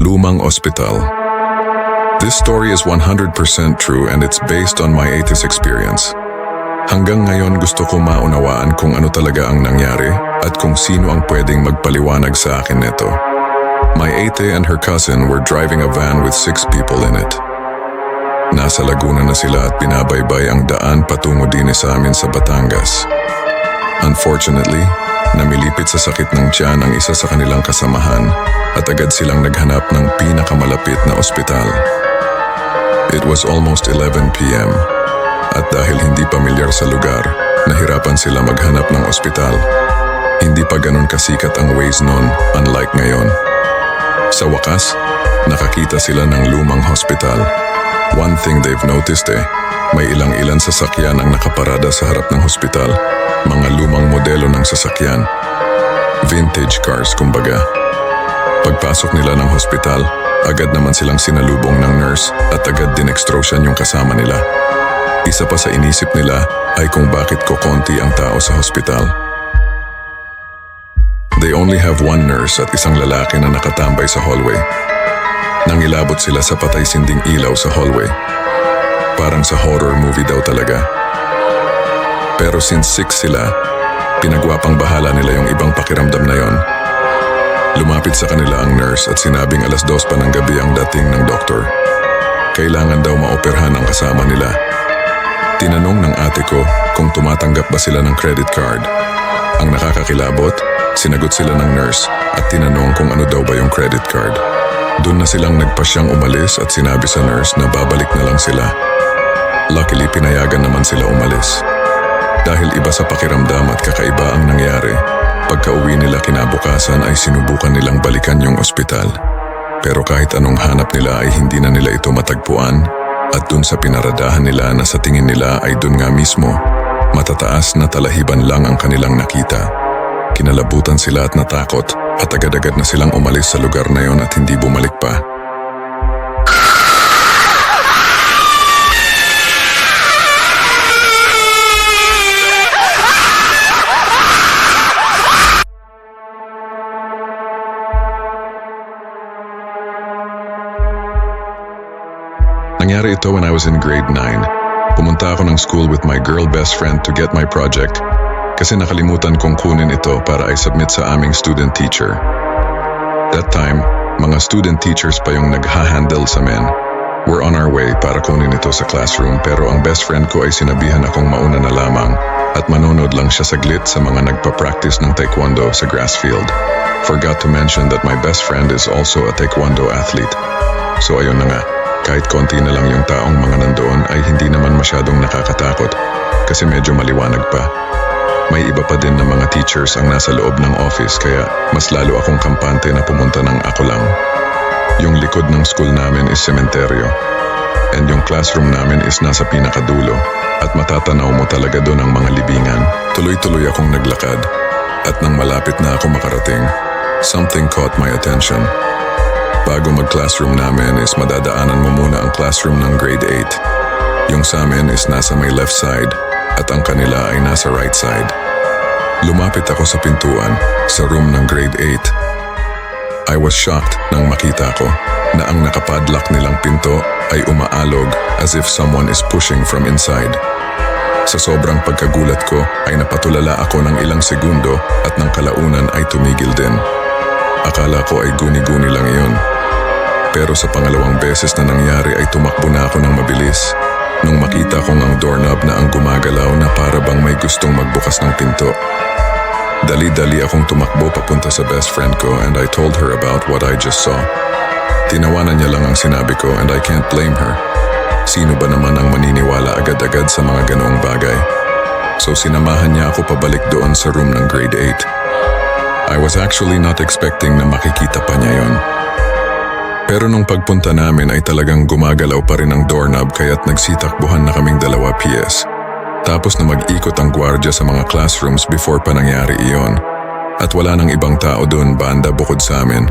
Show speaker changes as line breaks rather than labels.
Lumang Ospital. This story is 100% true and it's based on my 80s experience. Hanggang ngayon gusto ko maunawaan kung ano talaga ang nangyari at kung sino ang pwedeng magpaliwanag sa akin nito. My ate and her cousin were driving a van with 6 people in it. Nasa Laguna na sila at binabaybay ang daan patungo din sa amin sa Batangas. Unfortunately, namilipit sa sakit ng tiyan ang isa sa kanilang kasamahan at agad silang naghanap ng pinakamalapit na ospital. It was almost 11 p.m. at dahil hindi pamilyar sa lugar, nahirapan sila maghanap ng ospital. Hindi pa ganun kasikat ang Waze noon, unlike ngayon. Sa wakas, nakakita sila ng lumang hospital. One thing they've noticed may ilang-ilan sasakyan ang nakaparada sa harap ng hospital. Mga lumang modelo ng sasakyan. Vintage cars kumbaga. Pagpasok nila ng hospital, agad naman silang sinalubong ng nurse at agad dinextrosan yung kasama nila. Isa pa sa inisip nila ay kung bakit kokonti ang tao sa hospital. They only have one nurse at isang lalaki na nakatambay sa hallway. Nangilabot sila sa patay-sinding ilaw sa hallway. Parang sa horror movie daw talaga. Pero since 6 sila, pinagwapang bahala nila yung ibang pakiramdam na yon. Lumapit sa kanila ang nurse at sinabing 2:00 pa ng gabi ang dating ng doktor. Kailangan daw maoperahan ang kasama nila. Tinanong ng ate ko kung tumatanggap ba sila ng credit card. Ang nakakakilabot, sinagot sila ng nurse at tinanong kung ano daw ba yung credit card. Doon na silang nagpasyang umalis at sinabi sa nurse na babalik na lang sila. Luckily, pinayagan naman sila umalis. Dahil iba sa pakiramdam at kakaiba ang nangyari, pagka-uwi nila kinabukasan ay sinubukan nilang balikan yung ospital. Pero kahit anong hanap nila ay hindi na nila ito matagpuan at dun sa pinaradahan nila na sa tingin nila ay dun nga mismo, matataas na talahiban lang ang kanilang nakita. Kinalabutan sila at natakot at agad-agad na silang umalis sa lugar na yon at hindi bumalik pa. Nangyari ito when I was in grade 9. Pumunta ako ng school with my girl best friend to get my project. Kasi nakalimutan kong kunin ito para i-submit sa aming student teacher. That time, mga student teachers pa yung nagha-handle sa men. We're on our way para kunin ito sa classroom pero ang best friend ko ay sinabihan akong mauna na lamang at manonood lang siya saglit sa mga nagpa-practice ng taekwondo sa grass field. Forgot to mention that my best friend is also a taekwondo athlete. So ayun na nga, kahit konti na lang yung taong mga nandoon ay hindi naman masyadong nakakatakot kasi medyo maliwanag pa. May iba pa din na mga teachers ang nasa loob ng office kaya mas lalo akong kampante na pumunta ng ako lang. Yung likod ng school namin is sementeryo and yung classroom namin is nasa pinakadulo at matatanaw mo talaga doon ang mga libingan. Tuloy-tuloy akong naglakad at nang malapit na ako makarating, something caught my attention. Bago mag-classroom namin is madadaanan mo muna ang classroom ng grade 8. Yung sa amin is nasa may left side at ang kanila ay nasa right side. Lumapit ako sa pintuan sa room ng grade 8. I was shocked nang makita ko na ang nakapadlock nilang pinto ay umaalog as if someone is pushing from inside. Sa sobrang pagkagulat ko ay napatulala ako ng ilang segundo at ng kalaunan ay tumigil din. Akala ko ay guni-guni lang iyon. Pero sa pangalawang beses na nangyari ay tumakbo na ako ng mabilis. Nung makita kong ang doorknob na ang gumagalaw na para bang may gustong magbukas ng pinto. Dali-dali akong tumakbo papunta sa best friend ko and I told her about what I just saw. Tinawanan niya lang ang sinabi ko and I can't blame her. Sino ba naman ang maniniwala agad-agad sa mga ganoong bagay? So sinamahan niya ako pabalik doon sa room ng grade 8. I was actually not expecting na makikita pa niya yon. Pero nung pagpunta namin ay talagang gumagalaw pa rin ang doorknob kaya't nagsitakbuhan na kaming 2 PS. Tapos na mag-ikot ang gwardiya sa mga classrooms before pa nangyari iyon. At wala nang ibang tao doon banda bukod sa amin.